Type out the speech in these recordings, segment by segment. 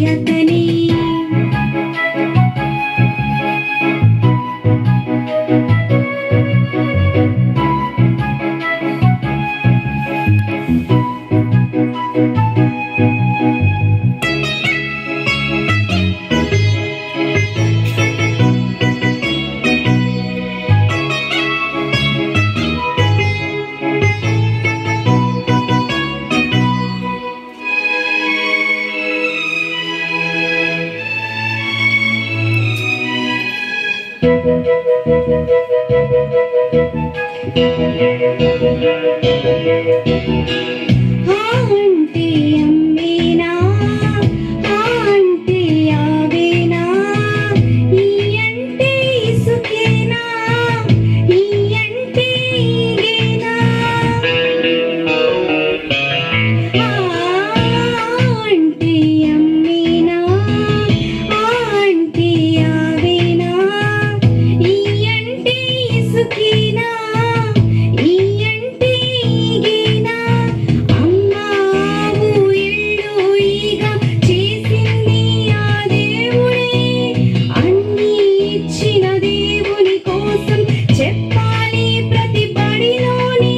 అతని. అంటే అమ్మేనా, అంటే ఆవేనా, ఈ అంటే ఇసుకేనా, ఈ అంటే ఈగేనా. అంటే అమ్మేనా, అంటే ఆవేనా, ఈ అంటే ఇసుకేనా, ఈ అంటే ఈగేనా. అమ్మావు ఇళ్ళు ఈగ చేసింది ఆ దేవుడే. అన్నీ ఇచ్చిన దేవుని కోసం చెప్పాలి ప్రతి బడిలోని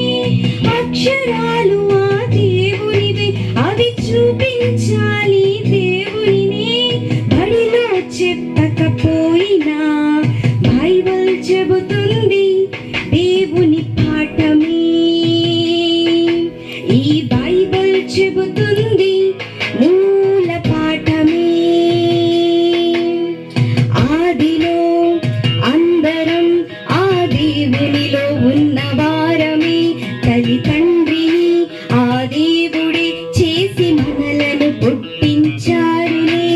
అక్షరాలు ఆ దేవునివి. అవి చూపించాలి దేవునిని. బడిలో చెప్పకపోయినా బైబిల్ చెబుతుంది దేవుని పాఠమే. ఈ బైబిల్ చెబుతుంది మూల పాఠమే. ఆదిలో అందరం ఆ దేవునిలో ఉన్నవారమే. తల్లి తండ్రిని ఆ దేవుడే చేసి మనలను పుట్టించారులే.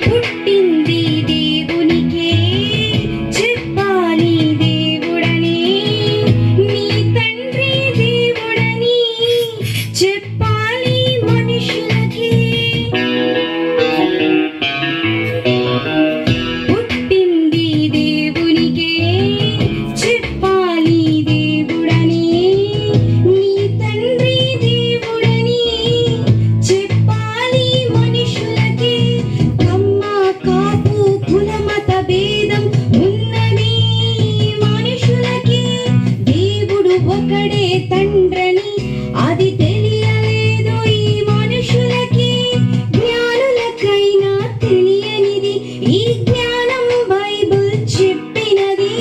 పుట్టింది దేవునికే చెప్పాలి దేవుడని. నీ తండ్రి దేవుడని చెప్పాలి మనుషులకి. పుట్టింది దేవునికే చెప్పాలి దేవుడని. నీ తండ్రి దేవుడని చెప్పాలి మనుషులకి. కమ్మ కాపు కులమత భేదం ఉన్నది మనుషులకి. దేవుడు ఒకడే తండ్రని అది తెలియలేదు ఈ మనుషులకి. జ్ఞానులకైనా తెలియనిది ఈ జ్ఞానం బైబిల్ చెప్పినది.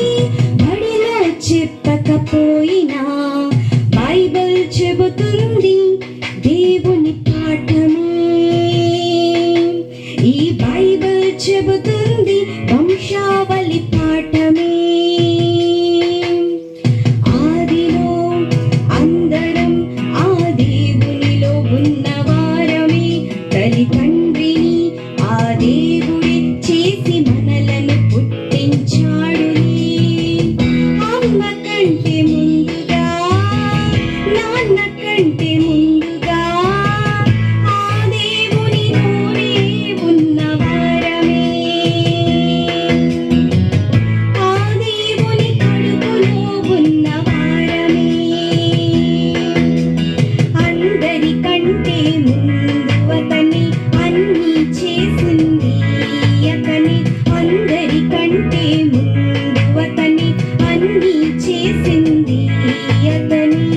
బడిలో చెప్పకపోయినా బైబిల్ చెబుతుంది దేవుని పాఠమే. ఈ బైబిల్ చెబుతుంది వంశావళి పాఠమే. ఆదిలో అందరం ఆ దేవునిలో ఉన్నవారమే. తల్లి తండ్రిని ఆ దేవుడే చేసి మనలను పుట్టించాడులే. అమ్మ కంటే ముందుగా, నాన్న కంటే ముందుగా ఆ దేవునిలోనే ఉన్నవారమే. ఆ దేవుని కడుపులో ఉన్నవారమే. అందరికంటే ముందు అతని అన్నీ చేసింది అతని. అందరికంటే ముందు అతని అన్నీ చేసింది అతని.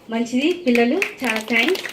మంచిది పిల్లలు, చాలా థ్యాంక్స్.